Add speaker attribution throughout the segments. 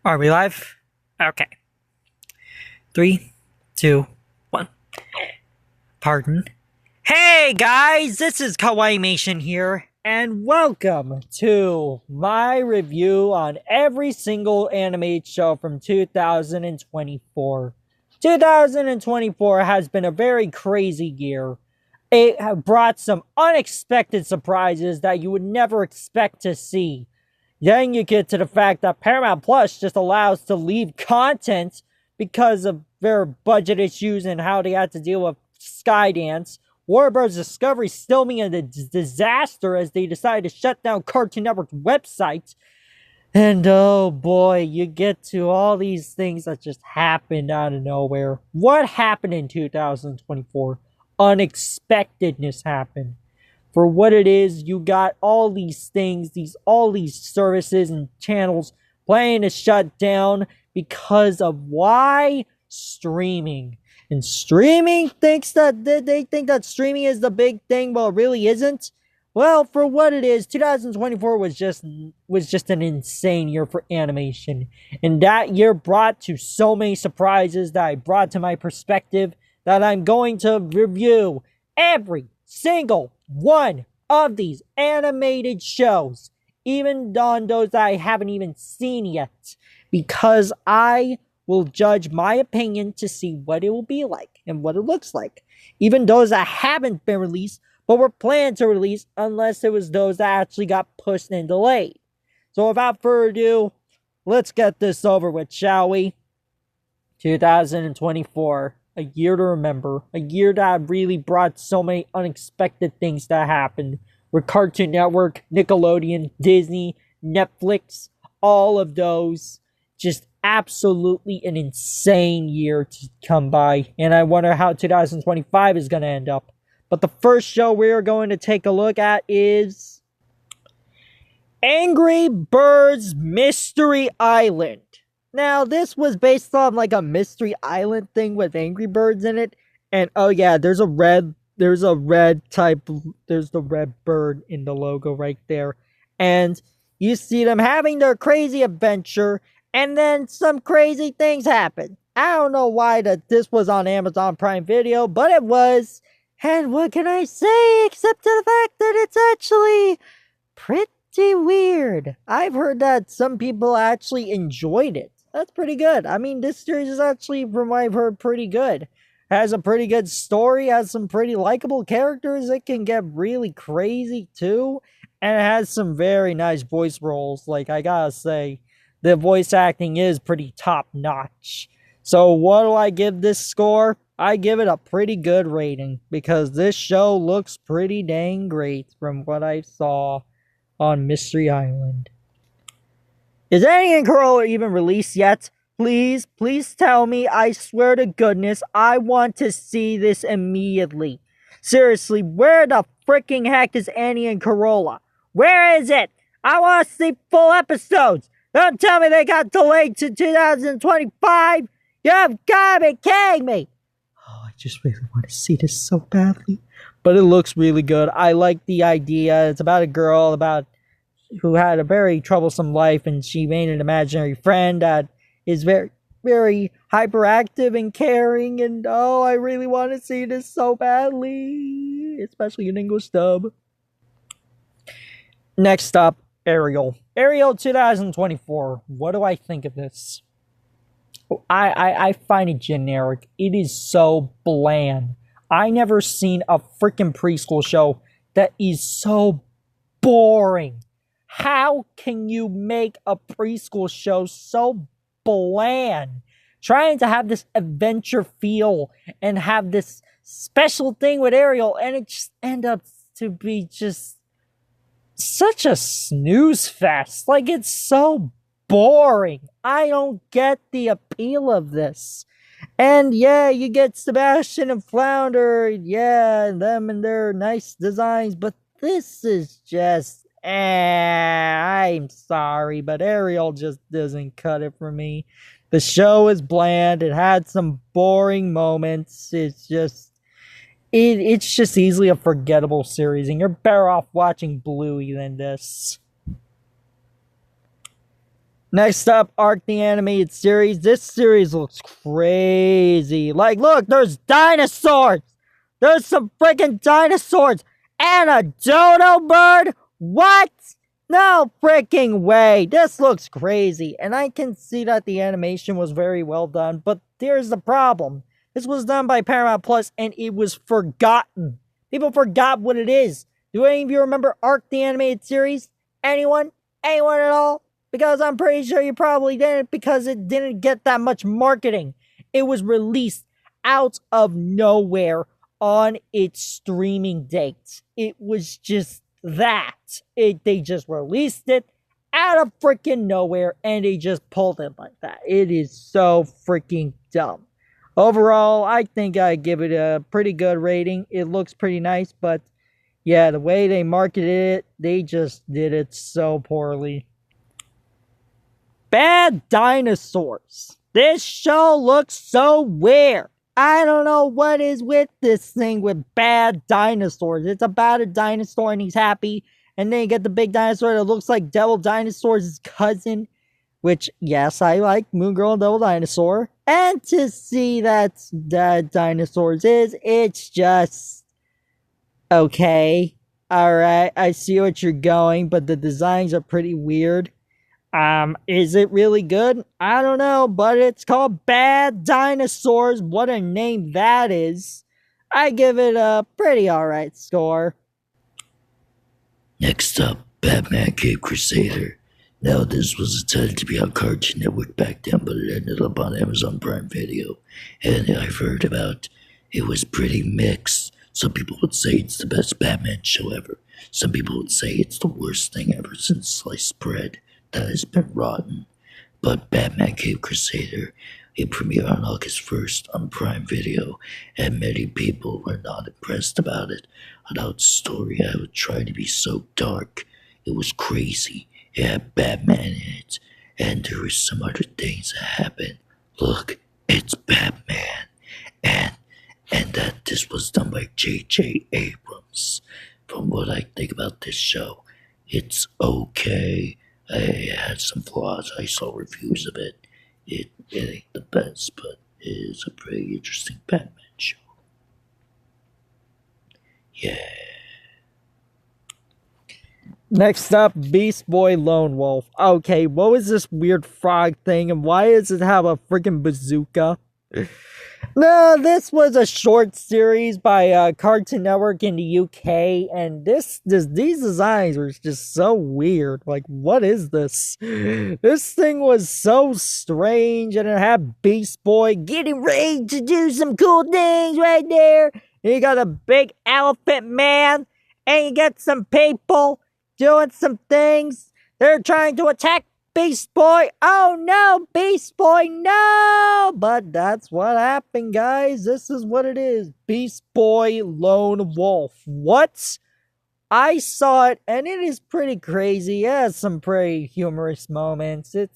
Speaker 1: Are we live? Okay. Three, two, one. Pardon. Hey guys, this is Kawaii here, and welcome to my review on every single animated show from 2024. 2024 has been a very crazy year. It brought some unexpected surprises that you would never expect to see. Then you get to the fact that Paramount Plus just allows to leave content because of their budget issues and how they had to deal with Skydance. Warner Bros. Discovery still being a disaster as they decided to shut down Cartoon Network's website. And oh boy, you get to all these things that just happened out of nowhere. What happened in 2024? Unexpectedness happened. For what it is, you got all these things, all these services and channels planning to shut down because of why? Streaming. And streaming thinks that they think that streaming is the big thing, well, it really isn't. Well, for what it is, 2024 was just an insane year for animation. And that year brought to so many surprises that I brought to my perspective that I'm going to review every single one of these animated shows, even on those that I haven't even seen yet, because I will judge my opinion to see what it will be like and what it looks like. Even those that haven't been released, but were planned to release, unless it was those that actually got pushed and delayed. So without further ado, let's get this over with, shall we? 2024. A year to remember. A year that really brought so many unexpected things that happened. With Cartoon Network, Nickelodeon, Disney, Netflix, all of those. Just absolutely an insane year to come by. And I wonder how 2025 is going to end up. But the first show we're going to take a look at is Angry Birds Mystery Island. Now, this was based on like a Mystery Island thing with Angry Birds in it. And oh yeah, there's the red bird in the logo right there. And you see them having their crazy adventure, and then some crazy things happen. I don't know why this was on Amazon Prime Video, but it was. And what can I say except to the fact that it's actually pretty weird. I've heard that some people actually enjoyed it. That's pretty good. I mean, this series is actually, from what I've heard, pretty good. Has a pretty good story, has some pretty likable characters. It can get really crazy, too. And it has some very nice voice roles. Like, I gotta say, the voice acting is pretty top-notch. So, what do I give this score? I give it a pretty good rating, because this show looks pretty dang great from what I saw on Mystery Island. Is any in Corolla even released yet? Please tell me. I swear to goodness, I want to see this immediately. Seriously, where the freaking heck is Annie and Corolla? Where is it? I want to see full episodes. Don't tell me they got delayed to 2025. You've got to be kidding me. Oh, I just really want to see this so badly. But it looks really good. I like the idea. It's about a girl who had a very troublesome life, and she made an imaginary friend that is very, very hyperactive and caring, and oh, I really want to see this so badly, especially in English dub. Next up, Ariel. Ariel 2024. What do I think of this? I find it generic. It is so bland. I never seen a freaking preschool show that is so boring. How can you make a preschool show so bland? Trying to have this adventure feel and have this special thing with Ariel, and it just ends up to be just such a snooze fest. Like, it's so boring. I don't get the appeal of this. And yeah, you get Sebastian and Flounder, yeah, and them and their nice designs, but this is just I'm sorry, but Ariel just doesn't cut it for me. The show is bland. It had some boring moments. It's just easily a forgettable series, and you're better off watching Bluey than this. Next up, Arc the Animated Series. This series looks crazy. Like, look, there's dinosaurs! There's some freaking dinosaurs! And a dodo bird? What? No freaking way. This looks crazy. And I can see that the animation was very well done, but here's the problem. This was done by Paramount Plus, and it was forgotten. People forgot what it is. Do any of you remember Arc the Animated Series? Anyone? Anyone at all? Because I'm pretty sure you probably didn't, because it didn't get that much marketing. It was released out of nowhere on its streaming date. It was just that. They just released it out of freaking nowhere, and they just pulled it like that. It is so freaking dumb. Overall, I think I give it a pretty good rating. It looks pretty nice, but yeah, the way they marketed it, they just did it so poorly. Bad Dinosaurs. This show looks so weird. I don't know what is with this thing with bad dinosaurs. It's about a dinosaur and he's happy. And then you get the big dinosaur that looks like Devil Dinosaur's cousin. Which, yes, I like Moon Girl and Devil Dinosaur. And to see that Dinosaurs it's just okay. Alright, I see what you're going, but the designs are pretty weird. Is it really good? I don't know, but it's called Bad Dinosaurs. What a name that is. I give it a pretty alright score.
Speaker 2: Next up, Batman Cape Crusader. Now, this was intended to be on Cartoon Network back then, but it ended up on Amazon Prime Video. And I've heard about it was pretty mixed. Some people would say it's the best Batman show ever. Some people would say it's the worst thing ever since sliced bread that has been rotten. But Batman Cape Crusader, it premiered on August 1st on Prime Video, and many people were not impressed about it. Without the story, I would try to be so dark. It was crazy. It had Batman in it, and there were some other things that happened. Look, it's Batman. And that this was done by J.J. Abrams. From what I think about this show, it's okay. It had some flaws. I saw reviews of it. It ain't the best, but it is a pretty interesting Batman show. Yeah.
Speaker 1: Next up, Beast Boy Lone Wolf. Okay, what was this weird frog thing, and why does it have a freaking bazooka? No, this was a short series by Cartoon Network in the UK, and these designs were just so weird. Like, what is this? This thing was so strange, and it had Beast Boy getting ready to do some cool things right there. And you got a big elephant man, and you got some people doing some things. They're trying to attack Beast Boy. Oh no, Beast Boy, no! But that's what happened, guys. This is what it is. Beast Boy Lone Wolf. What? I saw it, and it is pretty crazy. It has some pretty humorous moments. It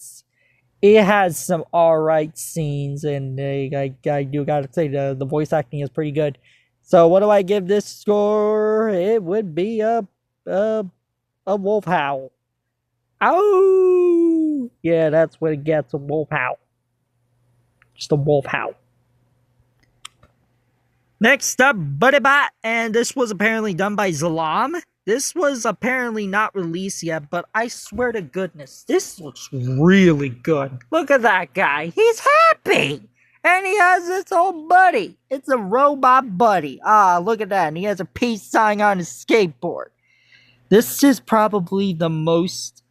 Speaker 1: has some alright scenes, and I do gotta say the voice acting is pretty good. So what do I give this score? It would be a wolf howl. Ow! Yeah, that's what it gets, a wolf howl. Just a wolf howl. Next up, Budy Bot, and this was apparently done by Zalam. This was apparently not released yet, but I swear to goodness, this looks really good. Look at that guy. He's happy! And he has this old buddy. It's a robot buddy. Ah, look at that. And he has a peace sign on his skateboard. This is probably the most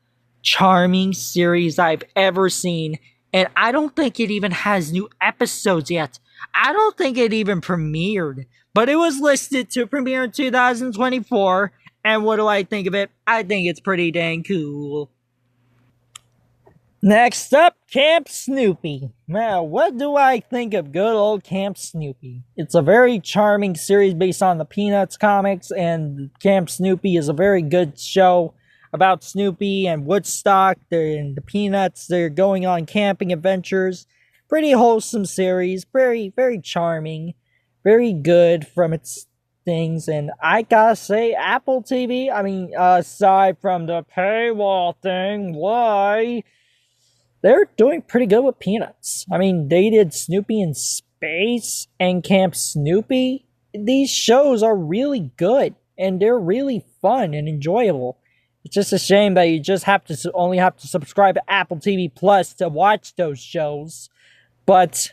Speaker 1: charming series I've ever seen, and I don't think it even has new episodes yet. I don't think it even premiered, but it was listed to premiere in 2024, and what do I think of it? I think it's pretty dang cool. Next up, Camp Snoopy. Now, what do I think of good old Camp Snoopy? It's a very charming series based on the Peanuts comics, and Camp Snoopy is a very good show about Snoopy and Woodstock. They're in the Peanuts. They're going on camping adventures. Pretty wholesome series. Very, very charming. Very good from its things. And I gotta say, Apple TV, aside from the paywall thing, why? they're doing pretty good with Peanuts. I mean, they did Snoopy in Space and Camp Snoopy. These shows are really good, and they're really fun and enjoyable. It's just a shame that you just only have to subscribe to Apple TV Plus to watch those shows. But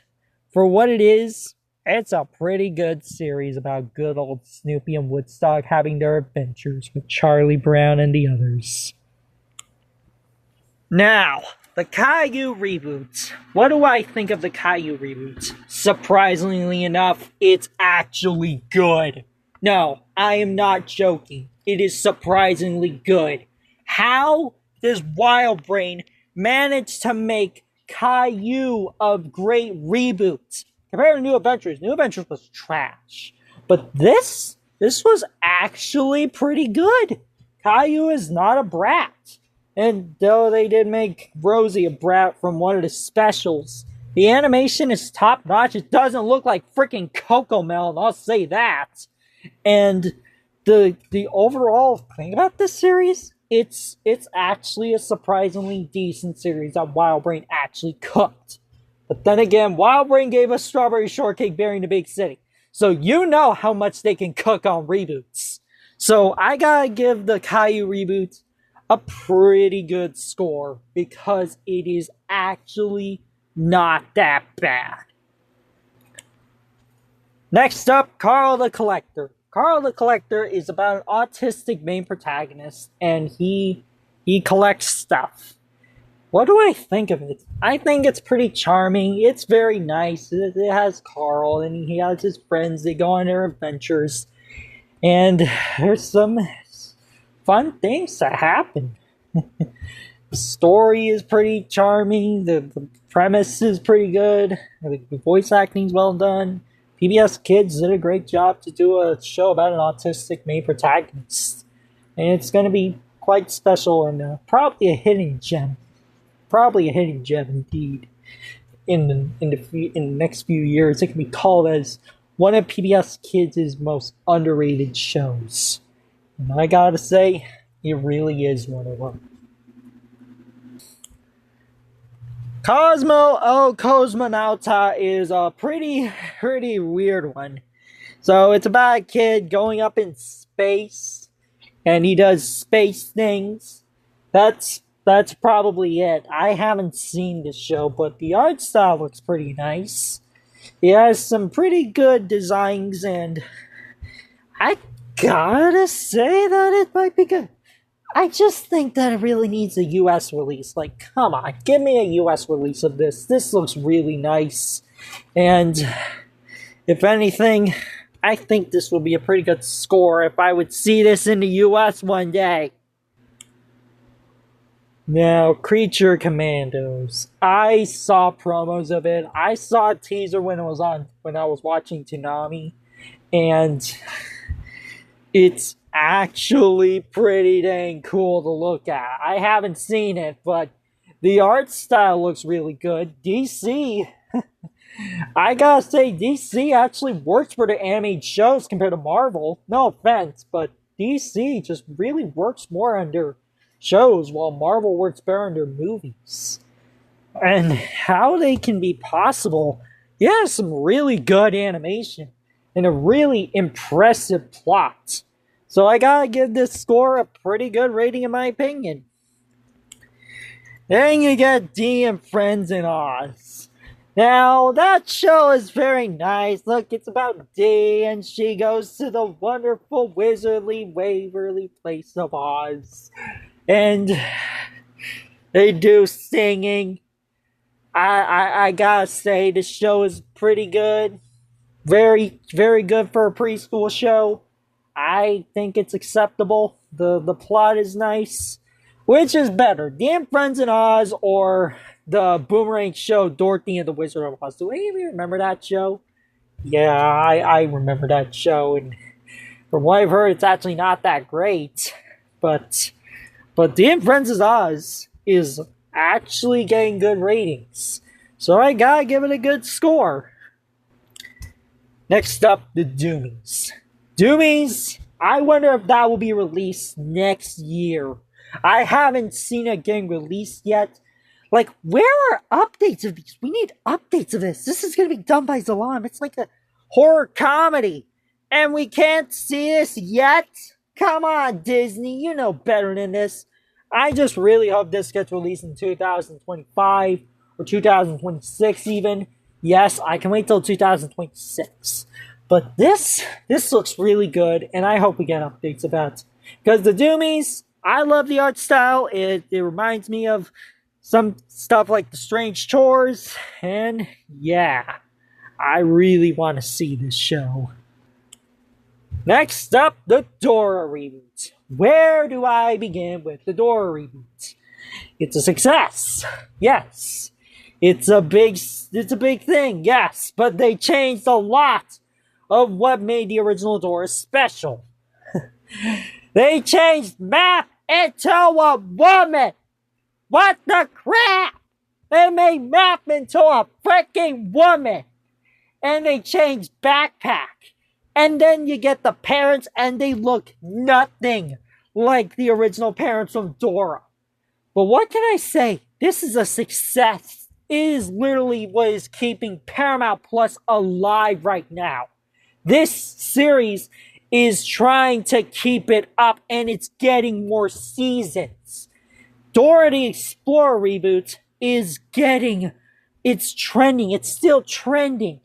Speaker 1: for what it is, it's a pretty good series about good old Snoopy and Woodstock having their adventures with Charlie Brown and the others. Now, the Caillou reboot. What do I think of the Caillou reboot? Surprisingly enough, it's actually good. No, I am not joking. It is surprisingly good. How does Wild Brain manage to make Caillou a great reboot? Compared to New Adventures was trash. But this was actually pretty good. Caillou is not a brat. And though they did make Rosie a brat from one of the specials, the animation is top notch. It doesn't look like freaking Cocomelon, I'll say that. And the overall thing about this series, it's actually a surprisingly decent series that Wild Brain actually cooked. But then again, Wild Brain gave us Strawberry Shortcake Berry in the Big City. So you know how much they can cook on reboots. So I gotta give the Caillou reboot a pretty good score because it is actually not that bad. Next up, Carl the Collector. Carl the Collector is about an autistic main protagonist, and he collects stuff. What do I think of it? I think it's pretty charming. It's very nice. It has Carl, and he has his friends. They go on their adventures, and there's some fun things that happen. The story is pretty charming. The premise is pretty good. The voice acting's well done. PBS Kids did a great job to do a show about an autistic main protagonist, and it's going to be quite special and probably a hidden gem. Probably a hidden gem indeed. In the next few years, it can be called as one of PBS Kids' most underrated shows. And I gotta say, it really is one of them. Cosmo Cosmonaut is a pretty weird one. So it's about a kid going up in space, and he does space things. That's probably it. I haven't seen the show, but the art style looks pretty nice. It has some pretty good designs, and I gotta say that it might be good. I just think that it really needs a US release. Like, come on, give me a US release of this. This looks really nice. And if anything, I think this will be a pretty good score if I would see this in the US one day. Now, Creature Commandos. I saw promos of it. I saw a teaser when I was watching Toonami, and it's actually pretty dang cool to look at. I haven't seen it, but the art style looks really good. DC, I gotta say, DC actually works for the animated shows compared to Marvel. No offense, but DC just really works more on their shows, while Marvel works better on their movies. And how they can be possible, yeah, some really good animation and a really impressive plot. So I gotta give this score a pretty good rating in my opinion. Then you get Dee and Friends in Oz. Now, that show is very nice. Look, it's about Dee, and she goes to the wonderful wizardly Waverly place of Oz. And they do singing. I gotta say, the show is pretty good. Very, very good for a preschool show. I think it's acceptable. The plot is nice. Which is better, Dee and Friends in Oz or the Boomerang show Dorothy and the Wizard of Oz? Do any of you remember that show? Yeah, I remember that show, and from what I've heard, it's actually not that great. But Dee and Friends in Oz is actually getting good ratings. So I gotta give it a good score. Next up, the Doomies. Doomies, I wonder if that will be released next year. I haven't seen it getting released yet. Like, where are updates of these? We need updates of this. This is going to be done by Zalam. It's like a horror comedy. And we can't see this yet? Come on, Disney. You know better than this. I just really hope this gets released in 2025 or 2026 even. Yes, I can wait till 2026. But this looks really good, and I hope we get updates about it. Because the Doomies, I love the art style. It reminds me of some stuff like the Strange Chores, and yeah, I really want to see this show. Next up, the Dora Reboot. Where do I begin with the Dora Reboot? It's a success. Yes. It's a big thing, yes, but they changed a lot of what made the original Dora special. They changed Map into a woman. What the crap? They made Map into a freaking woman. And they changed Backpack. And then you get the parents and they look nothing like the original parents from Dora. But what can I say? This is a success. It is literally what is keeping Paramount Plus alive right now. This series is trying to keep it up and it's getting more seasons. Dora the Explorer reboot is it's trending. It's still trending.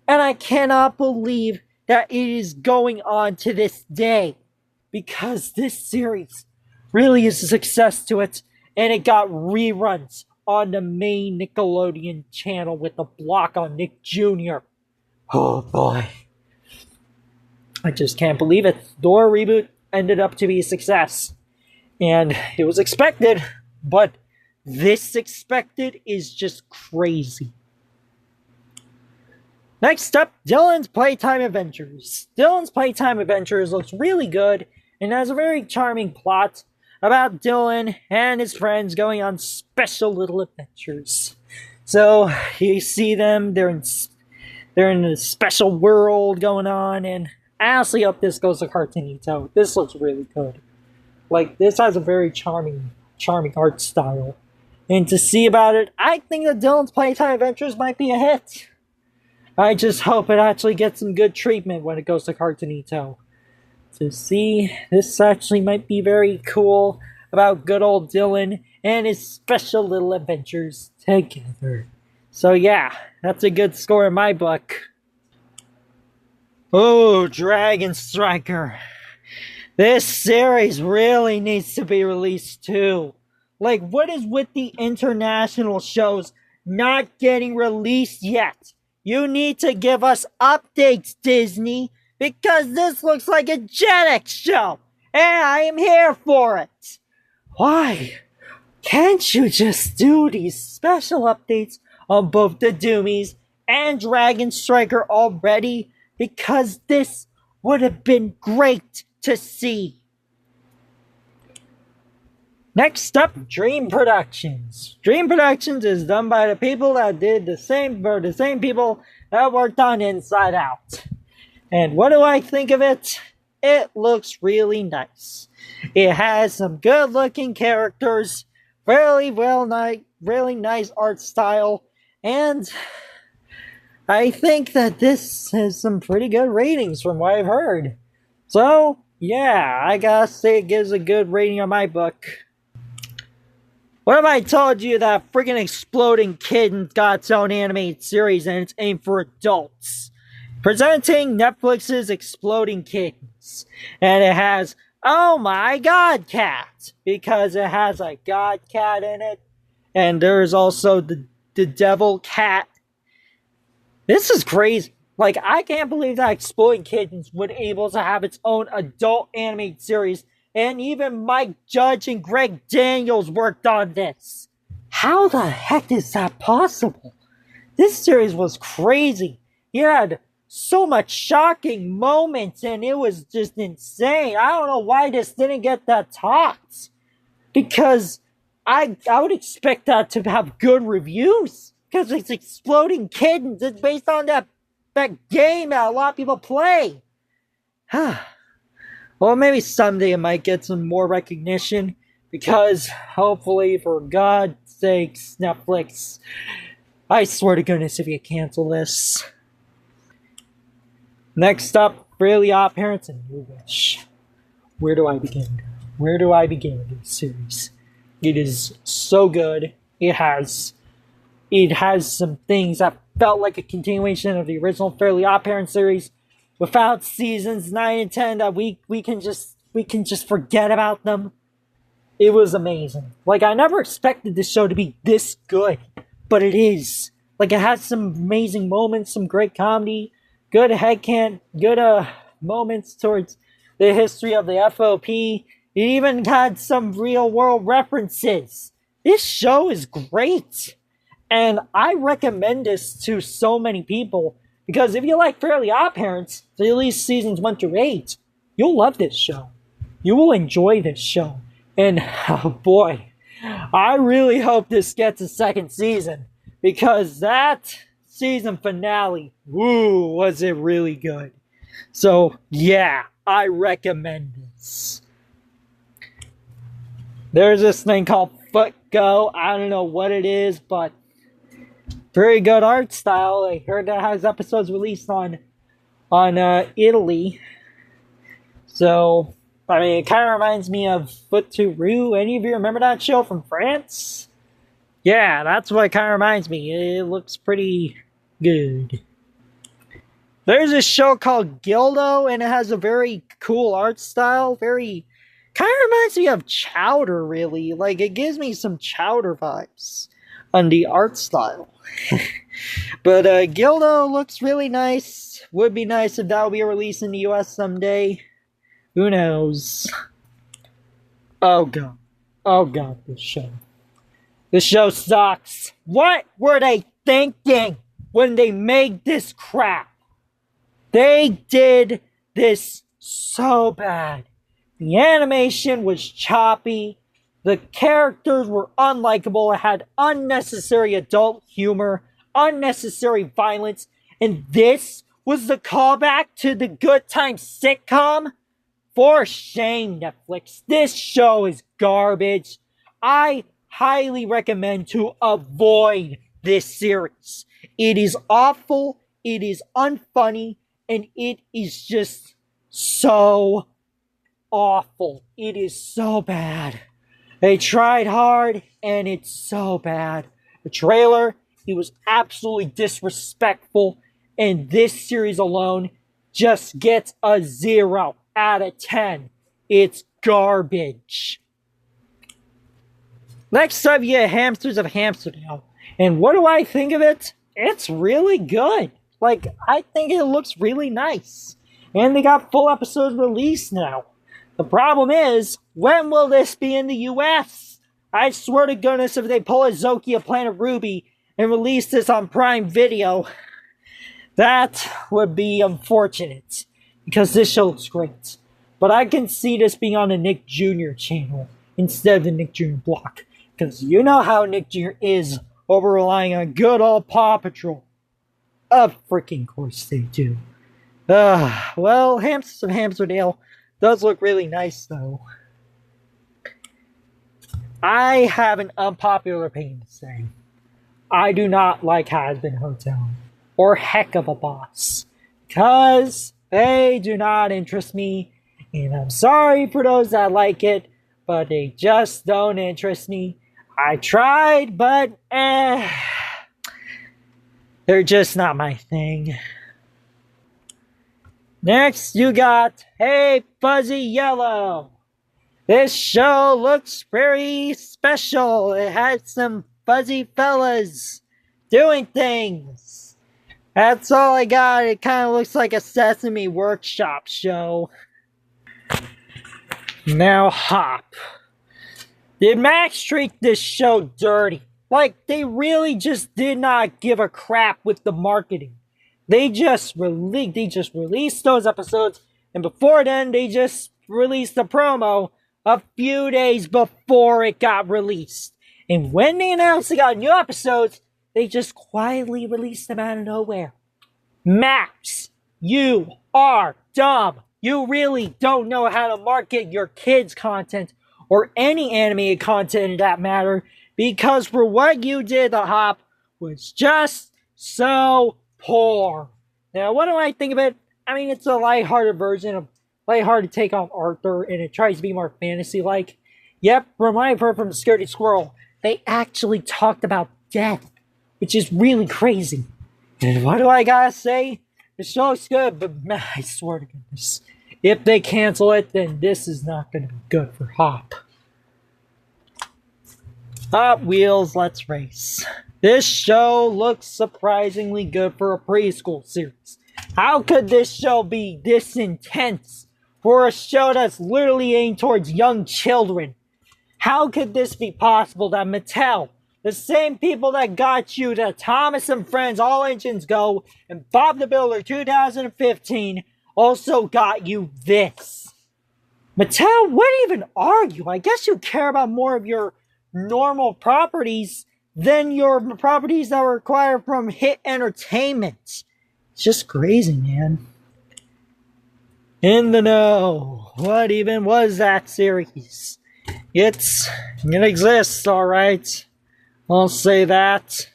Speaker 1: And I cannot believe that it is going on to this day. Because this series really is a success to it. And it got reruns on the main Nickelodeon channel with the block on Nick Jr. Oh boy. I just can't believe it. Dora Reboot ended up to be a success. And it was expected, but this expected is just crazy. Next up, Dylan's Playtime Adventures. Dylan's Playtime Adventures looks really good and has a very charming plot about Dylan and his friends going on special little adventures. So you see them, they're in a special world going on, and I honestly hope this goes to Cartoonito. This looks really good. Like, this has a very charming art style. And to see about it, I think that Dylan's Playtime Adventures might be a hit. I just hope it actually gets some good treatment when it goes to Cartoonito. To see, this actually might be very cool about good old Dylan and his special little adventures together. So yeah, that's a good score in my book. Oh, Dragon Striker. This series really needs to be released too. Like, what is with the international shows not getting released yet? You need to give us updates, Disney, because this looks like a Gen X show, and I am here for it. Why can't you just do these special updates on both the Doomies and Dragon Striker already? Because this would have been great to see. Next up, Dream Productions. Dream Productions is done by the people that did the same people that worked on Inside Out. And what do I think of it? It looks really nice. It has some good looking characters, really nice art style, and I think that this has some pretty good ratings from what I've heard. So, yeah, I gotta say it gives a good rating on my book. What if I told you that freaking Exploding Kitten got its own animated series and it's aimed for adults? Presenting Netflix's Exploding Kittens. And it has Oh My God Cat, because it has a God Cat in it. And there's also the Devil Cat. This is crazy. Like, I can't believe that Exploding Kittens would be able to have its own adult animated series. And even Mike Judge and Greg Daniels worked on this. How the heck is that possible? This series was crazy. It had so much shocking moments and it was just insane. I don't know why this didn't get that talked. Because I would expect that to have good reviews. Because it's Exploding Kittens. It's based on that game that a lot of people play. Well, maybe someday it might get some more recognition, Because hopefully, for God's sakes, Netflix, I swear to goodness if you cancel this. Next up, Fairly Odd Parents and New Wish. Where do I begin? Where do I begin with this series? It is so good. It has some things that felt like a continuation of the original Fairly Odd Parents series, without seasons 9 and 10 that we can just forget about them. It was amazing. Like, I never expected this show to be this good, but it is. Like, it has some amazing moments, some great comedy, good headcanon, good moments towards the history of the FOP. It even had some real world references. This show is great. And I recommend this to so many people, because if you like Fairly Odd Parents, at least seasons 1 through 8, you'll love this show. You will enjoy this show. And, oh boy, I really hope this gets a second season, because that season finale, woo, was it really good. So, yeah, I recommend this. There's this thing called Foot Go. I don't know what it is, but very good art style. I heard that has episodes released on Italy. So, I mean, it kind of reminds me of Foot to Rue. Any of you remember that show from France? Yeah, that's what it kind of reminds me. It looks pretty good. There's a show called Gildo, and it has a very cool art style. Very, kind of reminds me of Chowder, really. Like, it gives me some Chowder vibes on the art style. But Gildo looks really nice. Would be nice if that would be released in the US someday. Who knows? Oh god. Oh god, this show. This show sucks. What were they thinking when they made this crap? They did this so bad. The animation was choppy. The characters were unlikable. It had unnecessary adult humor, unnecessary violence, and this was the callback to the Good Times sitcom? For shame, Netflix. This show is garbage. I highly recommend to avoid this series. It is awful, it is unfunny, and it is just so awful. It is so bad. They tried hard, and it's so bad. The trailer, it was absolutely disrespectful, and this series alone just gets a 0 out of 10. It's garbage. Next up, you have Hamsters of Hamsterdam. And what do I think of it? It's really good. Like, I think it looks really nice. And they got full episodes released now. The problem is, when will this be in the US? I swear to goodness, if they pull a Zokia Planet Ruby and release this on Prime Video, that would be unfortunate. Because this show looks great. But I can see this being on the Nick Jr. channel instead of the Nick Jr. block. Because you know how Nick Jr. is over relying on good old Paw Patrol. Of freaking course they do. Well, Hamsters of Hamsterdale does look really nice though. I have an unpopular opinion to say. I do not like Hazbin Hotel or Heck of a Boss. Because they do not interest me. And I'm sorry for those that like it, but they just don't interest me. I tried, but they're just not my thing. Next, you got Hey Fuzzy Yellow. This show looks very special. It has some fuzzy fellas doing things. That's all I got. It kind of looks like a Sesame Workshop show. Now Hop. Did Max treat this show dirty? Like, they really just did not give a crap with the marketing. They just released those episodes, and before then, they just released a promo a few days before it got released. And when they announced they got new episodes, they just quietly released them out of nowhere. Max, you are dumb. You really don't know how to market your kids' content or any animated content in that matter, because for what you did, the Hop was just so poor. Now, what do I think of it? I mean, it's a lighthearted version of lighthearted take on Arthur, and it tries to be more fantasy-like. Yep, from what I've heard from the Scaredy Squirrel, they actually talked about death, which is really crazy. And what do I gotta say? The show's good, but man, I swear to goodness, if they cancel it, then this is not gonna be good for Hop. Hot Wheels, let's race. This show looks surprisingly good for a preschool series. How could this show be this intense for a show that's literally aimed towards young children? How could this be possible that Mattel, the same people that got you to Thomas and Friends All Engines Go and Bob the Builder 2015, also got you this? Mattel wouldn't even argue. I guess you care about more of your normal properties than your properties that were acquired from Hit Entertainment. It's just crazy, man. In the know. What even was that series? It exists, alright. I'll say that.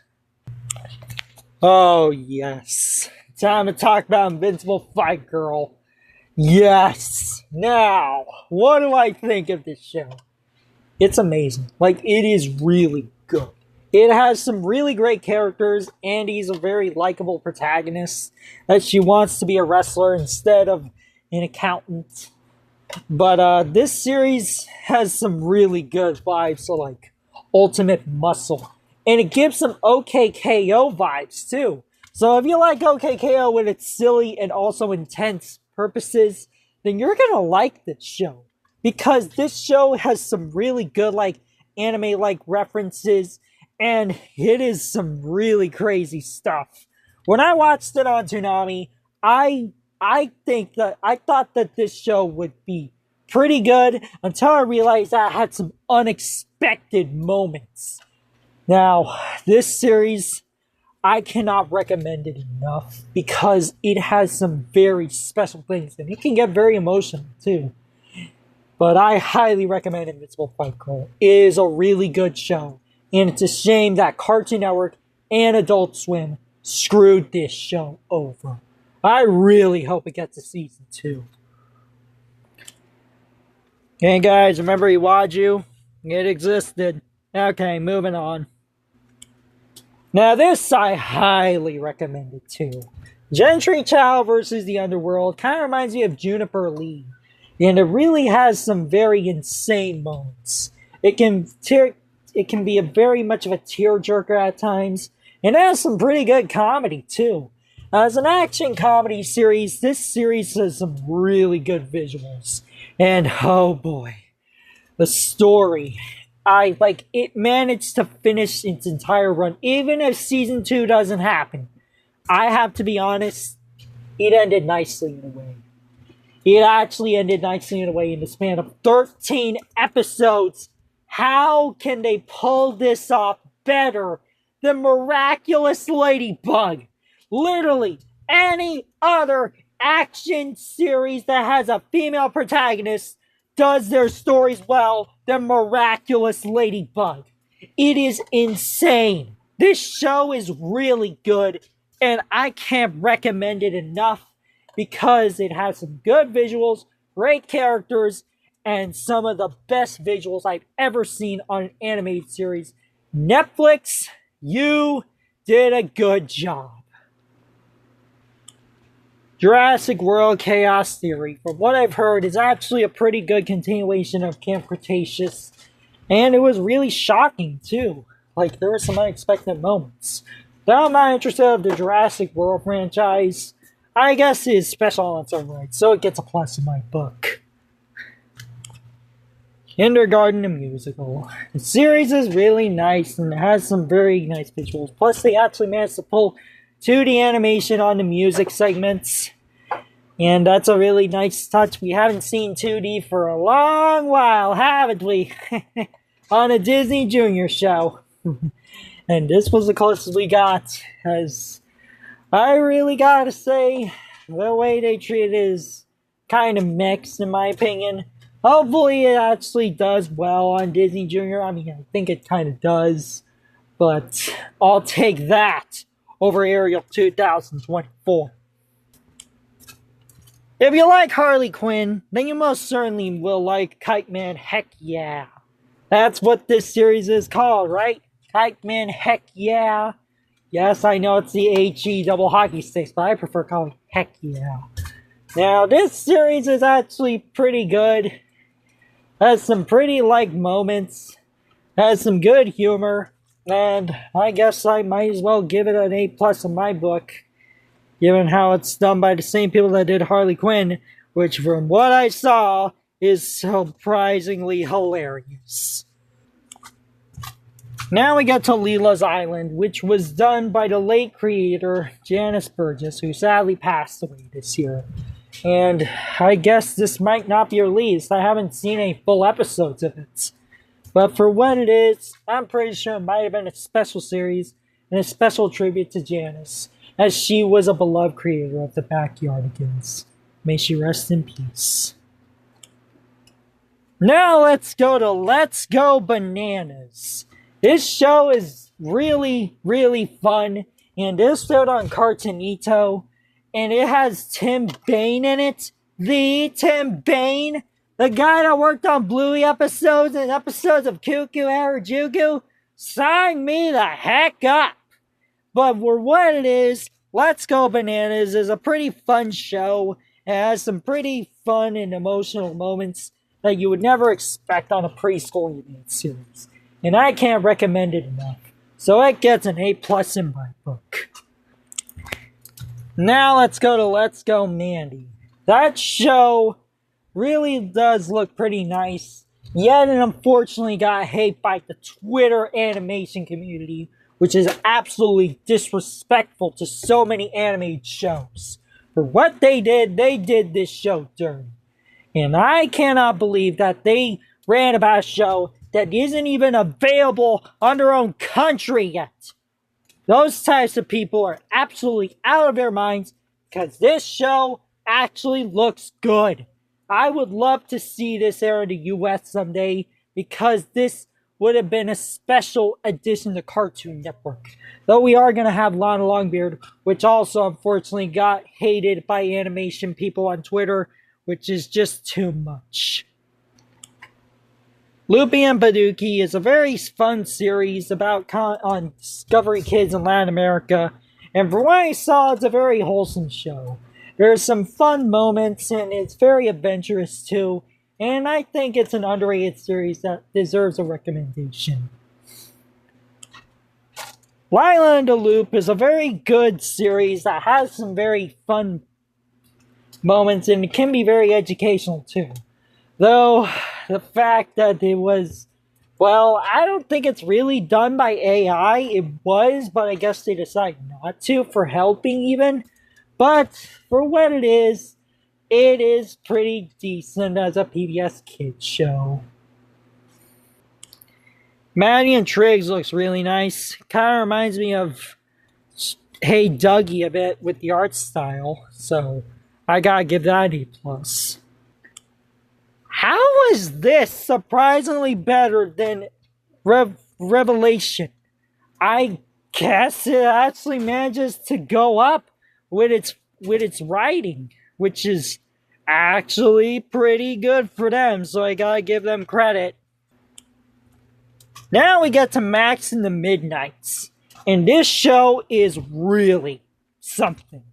Speaker 1: Oh, yes. Time to talk about Invincible Fight Girl. Yes. Now, what do I think of this show? It's amazing. Like, it is really good. It has some really great characters. Andy's a very likable protagonist. That she wants to be a wrestler instead of an accountant. But this series has some really good vibes, so like Ultimate Muscle. And it gives some OKKO vibes too. So if you like OKKO with its silly and also intense purposes, then you're gonna like this show. Because this show has some really good like anime-like references, and it is some really crazy stuff. When I watched it on Toonami, I thought that this show would be pretty good until I realized that it had some unexpected moments. Now, this series, I cannot recommend it enough because it has some very special things, and it can get very emotional too. But I highly recommend Invincible Fight Girl. It is a really good show. And it's a shame that Cartoon Network and Adult Swim screwed this show over. I really hope it gets a season 2. Okay, guys, remember Iwaju? It existed. Okay, moving on. Now, this I highly recommend it too. Gentry To versus the Underworld kind of reminds me of Juniper Lee. And it really has some very insane moments. It can be a very much of a tearjerker at times, and it has some pretty good comedy too. As an action comedy series, this series has some really good visuals. And oh boy, the story. It managed to finish its entire run, even if season 2 doesn't happen. I have to be honest, it ended nicely in a way. It actually ended nicely in a way in the span of 13 episodes. How can they pull this off better than Miraculous Ladybug? Literally, any other action series that has a female protagonist does their stories well than Miraculous Ladybug. It is insane. This show is really good, and I can't recommend it enough because it has some good visuals, great characters, and some of the best visuals I've ever seen on an animated series. Netflix, you did a good job. Jurassic World Chaos Theory, from what I've heard, is actually a pretty good continuation of Camp Cretaceous. And it was really shocking, too. Like, there were some unexpected moments. Though I'm not interested in the Jurassic World franchise, I guess it is special on its own right, so it gets a plus in my book. Kindergarten the Musical. The series is really nice and has some very nice visuals. Plus, they actually managed to pull 2D animation on the music segments. And that's a really nice touch. We haven't seen 2D for a long while, haven't we? On a Disney Junior show. And this was the closest we got. As I really gotta say, the way they treat it is kind of mixed in my opinion. Hopefully it actually does well on Disney Junior. I mean, I think it kind of does. But I'll take that over Ariel 2024. If you like Harley Quinn, then you most certainly will like Kite Man Heck Yeah. That's what this series is called, right? Kite Man Heck Yeah. Yes, I know it's the HE double hockey sticks, but I prefer calling it Heck Yeah. Now, this series is actually pretty good. Has some pretty moments. Has some good humor. And I guess I might as well give it an A+ in my book, given how it's done by the same people that did Harley Quinn, which from what I saw is surprisingly hilarious. Now we get to Leelas Island, which was done by the late creator Janice Burgess, who sadly passed away this year. And I guess this might not be released. I haven't seen any full episodes of it. But for what it is, I'm pretty sure it might have been a special series and a special tribute to Janice, as she was a beloved creator of the Backyardigans. May she rest in peace. Now let's go to Let's Go Bananas. This show is really, really fun, and it is filmed on Cartoonito, and it has Tim Bain in it. The Tim Bain, the guy that worked on Bluey episodes and episodes of Cuckoo Harajuku. Sign me the heck up. But for what it is, Let's Go Bananas is a pretty fun show. It has some pretty fun and emotional moments that you would never expect on a preschool animated series. And I can't recommend it enough. So it gets an A+ in my book. Now let's go to Let's Go Mandy. That show really does look pretty nice. Yet it unfortunately got hate by the Twitter animation community, which is absolutely disrespectful to so many animated shows. For what they did this show dirty. And I cannot believe that they ran about a show that isn't even available on their own country yet. Those types of people are absolutely out of their minds, because this show actually looks good. I would love to see this air in the US someday, because this would have been a special addition to Cartoon Network. Though we are going to have Lana Longbeard, which also unfortunately got hated by animation people on Twitter, which is just too much. Loopy and Paduki is a very fun series about on Discovery Kids in Latin America, and from what I saw, it's a very wholesome show. There's some fun moments, and it's very adventurous too, and I think it's an underrated series that deserves a recommendation. Lila and the Loop is a very good series that has some very fun moments, and it can be very educational too. Though, the fact that it was, well, I don't think it's really done by AI. It was, but I guess they decided not to, for helping even. But, for what it is pretty decent as a PBS Kids show. Mandy and Rggs looks really nice. Kind of reminds me of Hey Dougie a bit with the art style. So, I gotta give that an A+. How is this surprisingly better than Revelation? I guess it actually manages to go up with its writing, which is actually pretty good for them, so I gotta give them credit. Now we get to Max and the Midnights, and this show is really something.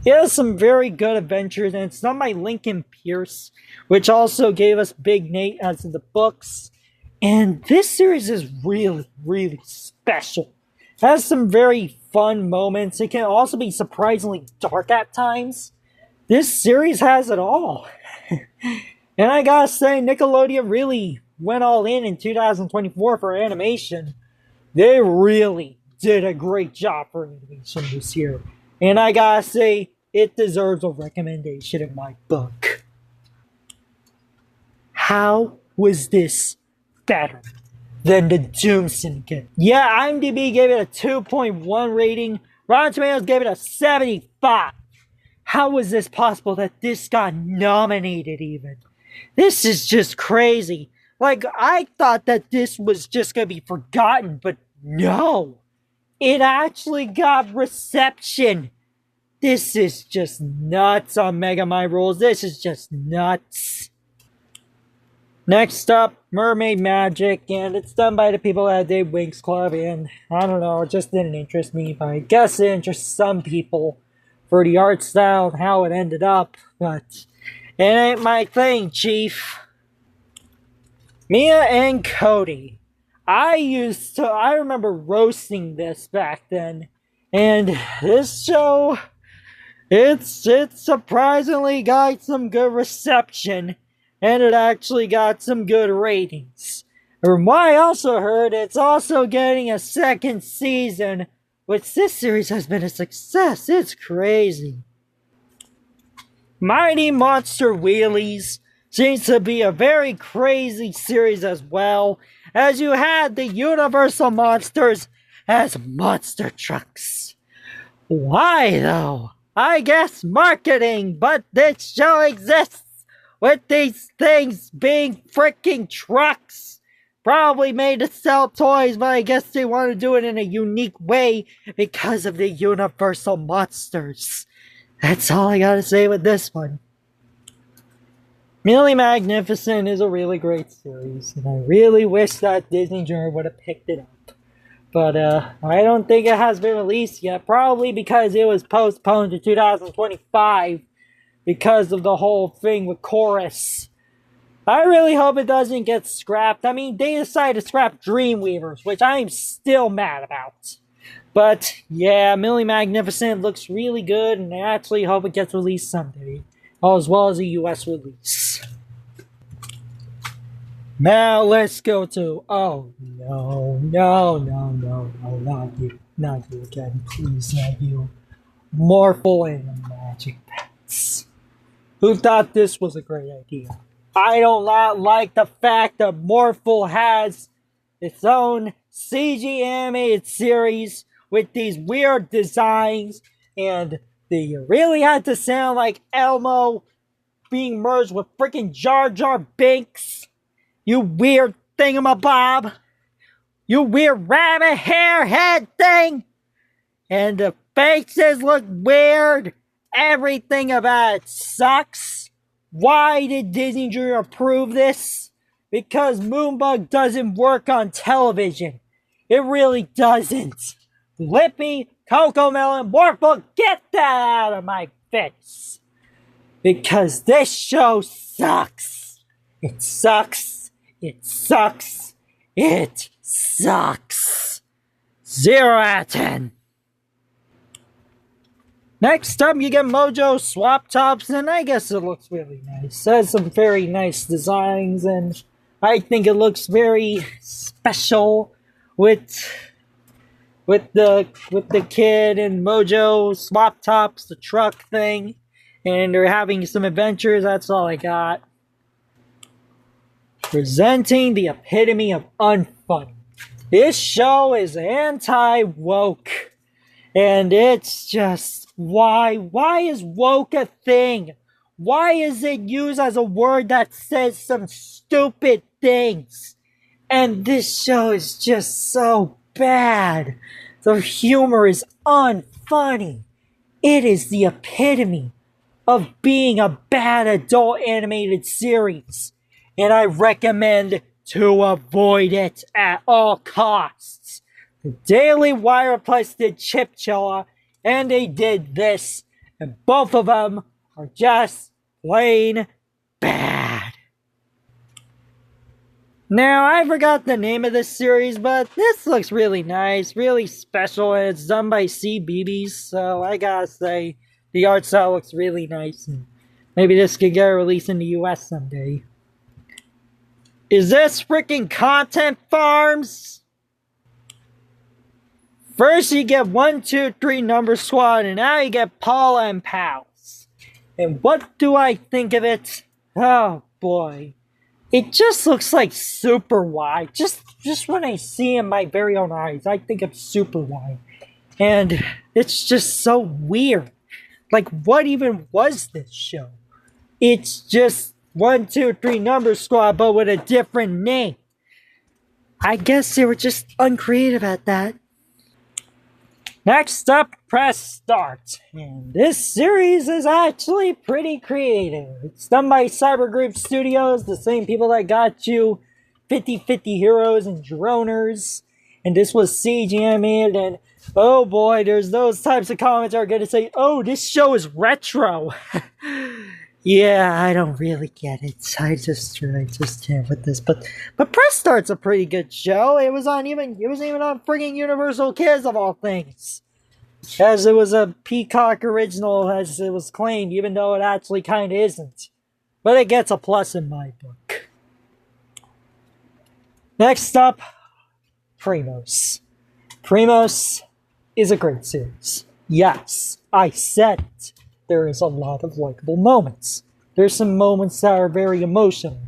Speaker 1: It has some very good adventures, and it's done by Lincoln Pierce, which also gave us Big Nate as in the books. And this series is really, really special. It has some very fun moments. It can also be surprisingly dark at times. This series has it all. And I gotta say, Nickelodeon really went all in 2024 for animation. They really did a great job for animation this year. And I gotta say, it deserves a recommendation in my book. How was this better than the Doom Syndicate? Yeah, IMDb gave it a 2.1 rating. Rotten Tomatoes gave it a 75. How was this possible that this got nominated even? This is just crazy. Like, I thought that this was just gonna be forgotten, but no. It actually got reception. This is just nuts on Mega Mind Rules. This is just nuts. Next up, Mermaid Magic, and it's done by the people that did Winx Club, and I don't know, it just didn't interest me, but I guess it interests some people for the art style and how it ended up, but it ain't my thing, Chief. Mia and Cody. I remember roasting this back then, and this show, it surprisingly got some good reception, and it actually got some good ratings. From what I also heard, it's also getting a second season, which this series has been a success. It's crazy. Mighty Monster Wheelies seems to be a very crazy series as well, as you had the Universal Monsters as monster trucks. Why though? I guess marketing, but this show exists with these things being freaking trucks. Probably made to sell toys, but I guess they want to do it in a unique way because of the Universal Monsters. That's all I gotta say with this one. Millie Magnificent is a really great series, and I really wish that Disney Junior would have picked it up. But I don't think it has been released yet, probably because it was postponed to 2025 because of the whole thing with Chorus. I really hope it doesn't get scrapped. I mean, they decided to scrap Dreamweavers, which I'm still mad about. But yeah, Millie Magnificent looks really good, and I actually hope it gets released someday, as well as a US release. Now let's go to, oh no, not you again, please, not you. Morphle and the Magic Pets. Who thought this was a great idea? I don't like the fact that Morphle has its own CG animated series with these weird designs, and they really had to sound like Elmo being merged with freaking Jar Jar Binks. You weird thingamabob. You weird rabbit hair head thing. And the faces look weird. Everything about it sucks. Why did Disney Junior approve this? Because Moonbug doesn't work on television. It really doesn't. Lippy, Cocomelon, Morphle, get that out of my face. Because this show sucks. It sucks. It sucks. It sucks. 0 out of 10. Next up, you get Mojo Swap Tops, and I guess it looks really nice. It has some very nice designs, and I think it looks very special with the kid and Mojo Swap Tops, the truck thing, and they're having some adventures. That's all I got. Presenting the epitome of unfunny. This show is anti-woke, and it's just, why is woke a thing? Why is it used as a word that says some stupid things? And this show is just so bad. The humor is unfunny. It is the epitome of being a bad adult animated series, and I recommend to avoid it at all costs. The Daily Wire Plus did Chipchilla, and they did this, and both of them are just plain bad. Now, I forgot the name of this series, but this looks really nice, really special, and it's done by CBeebies, so I gotta say, the art style looks really nice, and maybe this could get a release in the US someday. Is this freaking Content Farms? First you get 1, 2, 3 Number Squad, and now you get Paula and Pals. And what do I think of it? Oh boy. It just looks like Super Y. Just when I see it in my very own eyes, I think of Super Y. And it's just so weird. Like, what even was this show? It's just 1-2-3 Number Squad, but with a different name. I guess they were just uncreative at that. Next up, press start. And this series is actually pretty creative. It's done by Cybergroup Studios, the same people that got you 50/50 Heroes and Droners. And this was CG animated, and oh boy, there's those types of comments that are going to say, oh, this show is retro. Yeah, I don't really get it. I just can't with this. But Press Start's a pretty good show. It wasn't even on friggin' Universal Kids of all things. As it was a Peacock original, as it was claimed, even though it actually kinda isn't. But it gets a plus in my book. Next up, Primos. Primos is a great series. Yes, I said it. There is a lot of likable moments. There's some moments that are very emotional.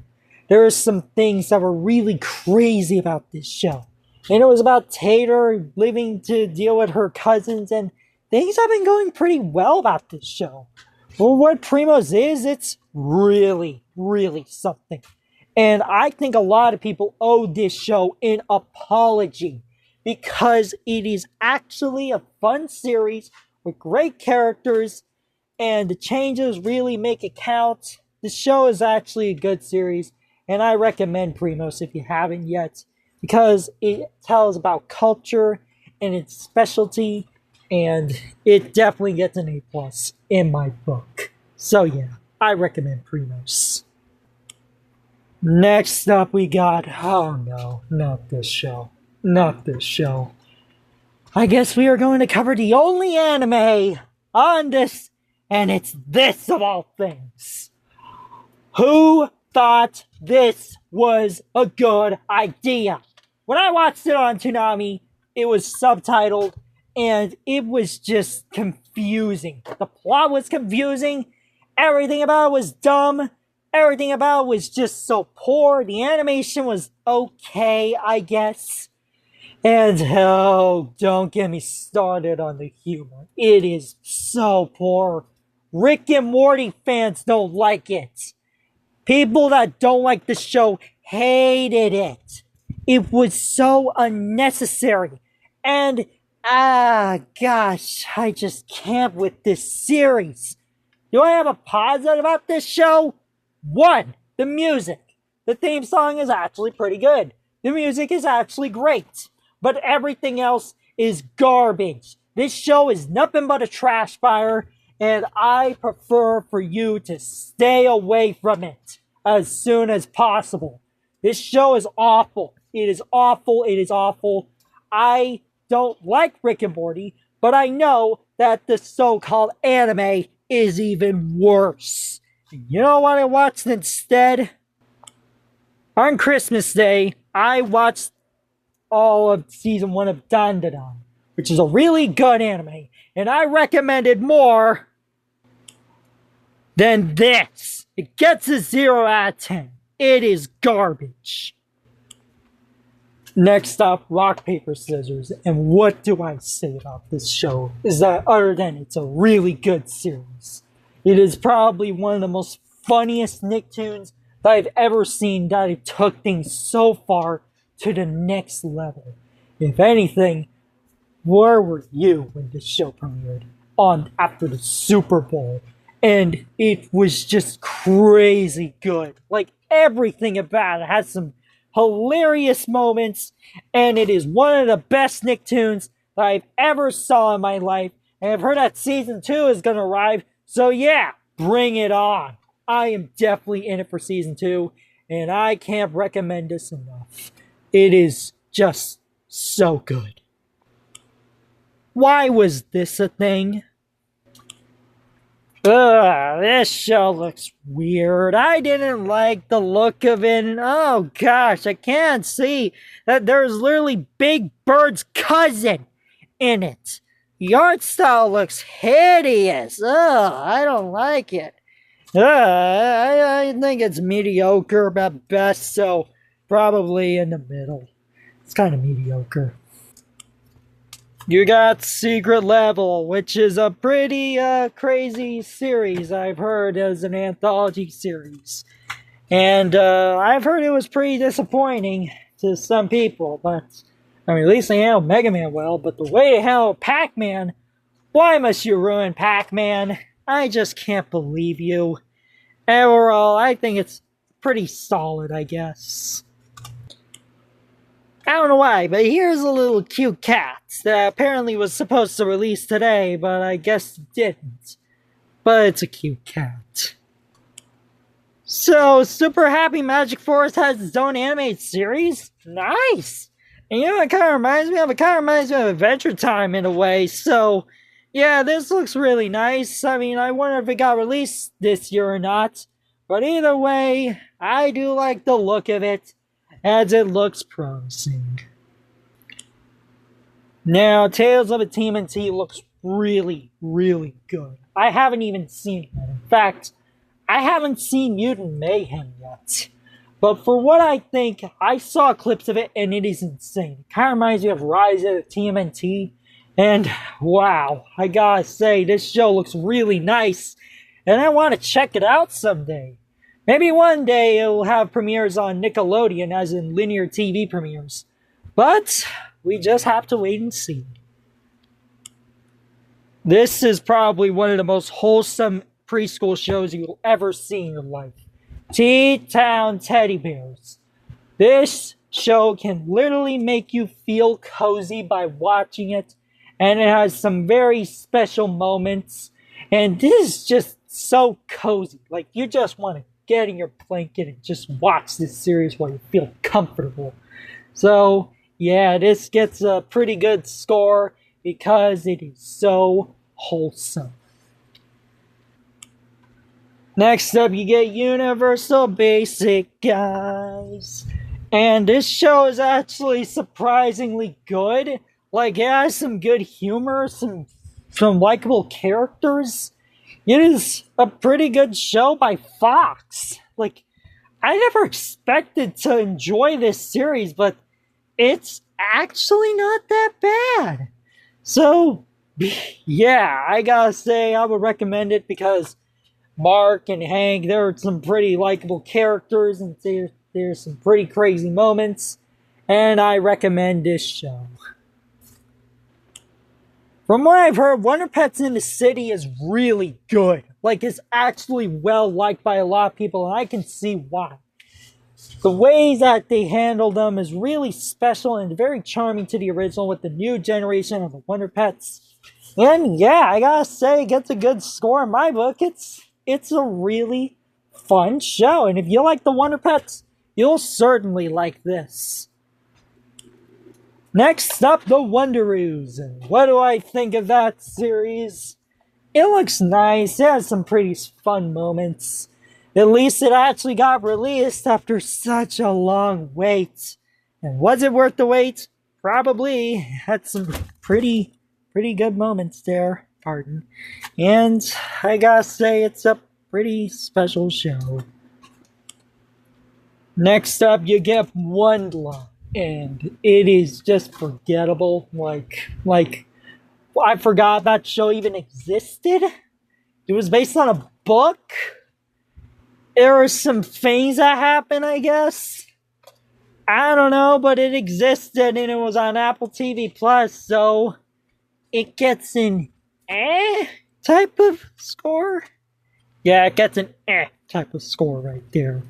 Speaker 1: There are some things that were really crazy about this show. And it was about Tater living to deal with her cousins, and things have been going pretty well about this show. Well, what Primos is, it's really, really something. And I think a lot of people owe this show an apology, because it is actually a fun series with great characters, and the changes really make it count. The show is actually a good series, and I recommend Primos if you haven't yet, because it tells about culture and its specialty, and it definitely gets an A+ in my book. So yeah, I recommend Primos. Next up we got, oh no, not this show. Not this show. I guess we are going to cover the only anime on this, and it's this of all things. Who thought this was a good idea? When I watched it on Toonami, it was subtitled, and it was just confusing. The plot was confusing, everything about it was dumb, everything about it was just so poor, the animation was okay, I guess. And oh, don't get me started on the humor. It is so poor. Rick and Morty fans don't like it. People that don't like the show hated it. It was so unnecessary. And, gosh, I just can't with this series. Do I have a positive about this show? 1, the music. The theme song is actually pretty good. The music is actually great. But everything else is garbage. This show is nothing but a trash fire, and I prefer for you to stay away from it as soon as possible. This show is awful. It is awful. It is awful. I don't like Rick and Morty, but I know that the so-called anime is even worse. You know what I watched instead? On Christmas Day, I watched all of season 1 of Dan Da Dan, which is a really good anime, and I recommend it more than this. It gets a 0 out of 10. It is garbage. Next up, Rock, Paper, Scissors, and what do I say about this show is that other than it's a really good series, it is probably one of the most funniest Nicktoons that I've ever seen, that it took things so far to the next level. If anything, where were you when this show premiered on after the Super Bowl? And it was just crazy good. Like, everything about it has some hilarious moments, and it is one of the best Nicktoons that I've ever saw in my life. And I've heard that season 2 is gonna arrive, so yeah, bring it on. I am definitely in it for season 2, and I can't recommend this enough. It is just so good. Why was this a thing? This show looks weird. I didn't like the look of it, and oh gosh, I can't see that there's literally Big Bird's cousin in it. The art style looks hideous. I don't like it. I think it's mediocre at best, so probably in the middle. It's kind of mediocre. You got Secret Level, which is a pretty crazy series I've heard as an anthology series. And I've heard it was pretty disappointing to some people, but I mean, at least they handled Mega Man well, but the way they handled Pac-Man, why must you ruin Pac-Man? I just can't believe you. Overall, I think it's pretty solid, I guess. I don't know why, but here's a little cute cat that apparently was supposed to release today, but I guess it didn't. But it's a cute cat. So, Super Happy Magic Force has its own animated series? Nice! And you know what it kind of reminds me of? It kind of reminds me of Adventure Time in a way, so... yeah, this looks really nice. I mean, I wonder if it got released this year or not. But either way, I do like the look of it, as it looks promising. Now, Tales of a TMNT looks really, really good. I haven't even seen it. In fact, I haven't seen Mutant Mayhem yet. But for what I think, I saw clips of it and it is insane. It kind of reminds me of Rise of the TMNT. And wow, I gotta say, this show looks really nice. And I want to check it out someday. Maybe one day it'll have premieres on Nickelodeon, as in linear TV premieres. But we just have to wait and see. This is probably one of the most wholesome preschool shows you'll ever see in your life. T-Town Teddy Bears. This show can literally make you feel cozy by watching it. And it has some very special moments. And this is just so cozy. Like, you just want to get in your blanket and just watch this series while you feel comfortable. So, yeah, this gets a pretty good score because it is so wholesome. Next up, you get Universal Basic, guys. And this show is actually surprisingly good. Like, it has some good humor, some likable characters. It is a pretty good show by Fox. Like, I never expected to enjoy this series, but it's actually not that bad. So, yeah, I gotta say, I would recommend it because Mark and Hank, there are some pretty likable characters, and there's some pretty crazy moments, and I recommend this show. From what I've heard, Wonder Pets in the City is really good. Like, it's actually well liked by a lot of people, and I can see why. The ways that they handle them is really special and very charming to the original with the new generation of the Wonder Pets. And yeah, I gotta say, it gets a good score in my book. It's a really fun show, and if you like the Wonder Pets, you'll certainly like this. Next up, the Wonderoos. And what do I think of that series? It looks nice. It has some pretty fun moments. At least it actually got released after such a long wait. And was it worth the wait? Probably. Had some pretty good moments there. Pardon. And I gotta say, it's a pretty special show. Next up, you get Wondla. And it is just forgettable. Like, I forgot that show even existed. It was based on a book. There were some things that happened, I guess. I don't know, but it existed and it was on Apple TV Plus, so it gets an type of score. Yeah, it gets an type of score right there.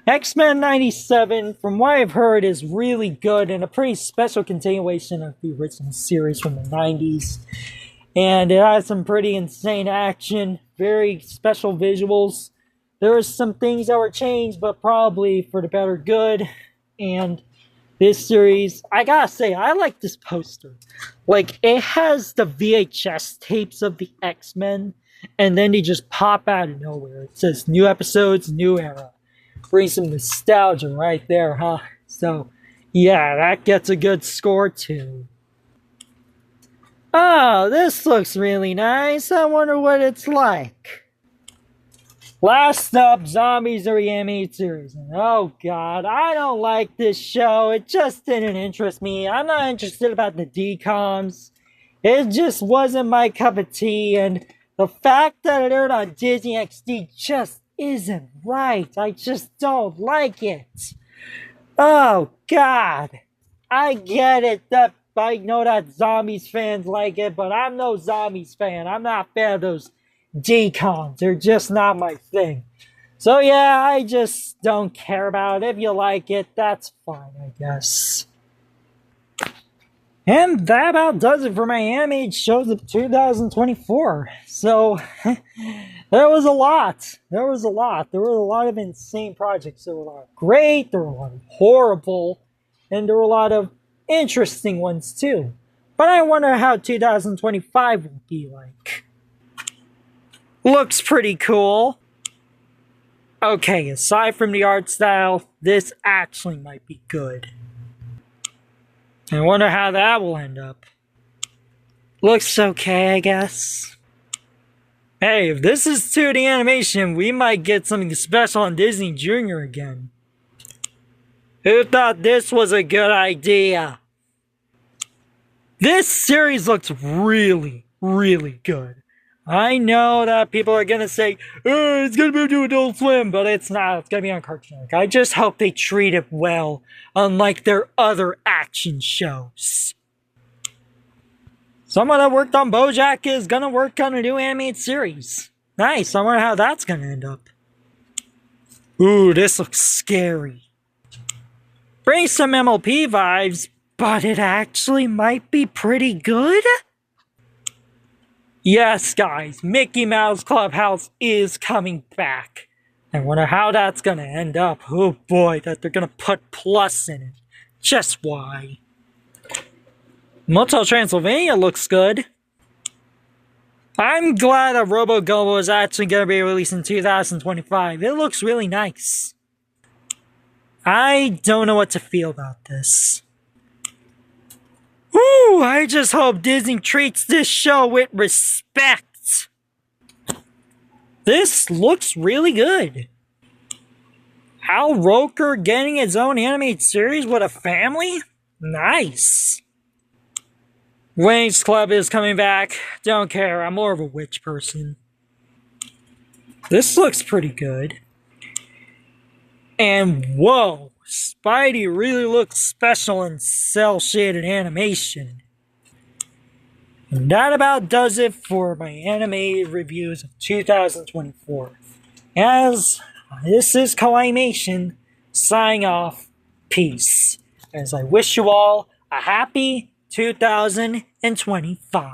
Speaker 1: XMen 97, from what I've heard, is really good and a pretty special continuation of the original series from the 90s. And it has some pretty insane action, very special visuals. There were some things that were changed, but probably for the better good. And this series, I gotta say, I like this poster. Like, it has the VHS tapes of the X-Men, and then they just pop out of nowhere. It says, new episodes, new era. Bring some nostalgia right there, huh? So, yeah, that gets a good score, too. Oh, this looks really nice. I wonder what it's like. Last up, Zombies are the animated series. And oh god, I don't like this show. It just didn't interest me. I'm not interested about the DComs. It just wasn't my cup of tea, and the fact that it aired on Disney XD just isn't right. I just don't like it. Oh, God. I get it. I know that Zombies fans like it, but I'm no Zombies fan. I'm not a fan of those decons. They're just not my thing. So yeah, I just don't care about it. If you like it, that's fine, I guess. And that about does it for my animated shows of 2024. So, there was a lot. There were a lot of insane projects. There were a lot of great, there were a lot of horrible, and there were a lot of interesting ones too. But I wonder how 2025 will be like. Looks pretty cool. Okay, aside from the art style, this actually might be good. I wonder how that will end up. Looks okay, I guess. Hey, if this is 2D animation, we might get something special on Disney Junior again. Who thought this was a good idea? This series looks really, really good. I know that people are gonna say, oh, it's gonna move to Adult Swim, but it's not. It's gonna be on Cartoon Network. I just hope they treat it well, unlike their other action shows. Someone that worked on BoJack is gonna work on a new animated series. Nice, I wonder how that's gonna end up. Ooh, this looks scary. Brings some MLP vibes, but it actually might be pretty good? Yes, guys, Mickey Mouse Clubhouse is coming back. I wonder how that's gonna end up. Oh boy, that they're gonna put plus in it. Just why? Motel Transylvania looks good. I'm glad that Robo Gulbo is actually gonna be released in 2025. It looks really nice. I don't know what to feel about this. Woo! I just hope Disney treats this show with respect. This looks really good. Hal Roker getting his own animated series with a family? Nice. Wings Club is coming back. Don't care, I'm more of a witch person. This looks pretty good. And whoa! Spidey really looks special in cel-shaded animation. And that about does it for my animated reviews of 2024. As this is Kawaimation, signing off, peace. As I wish you all a happy 2025.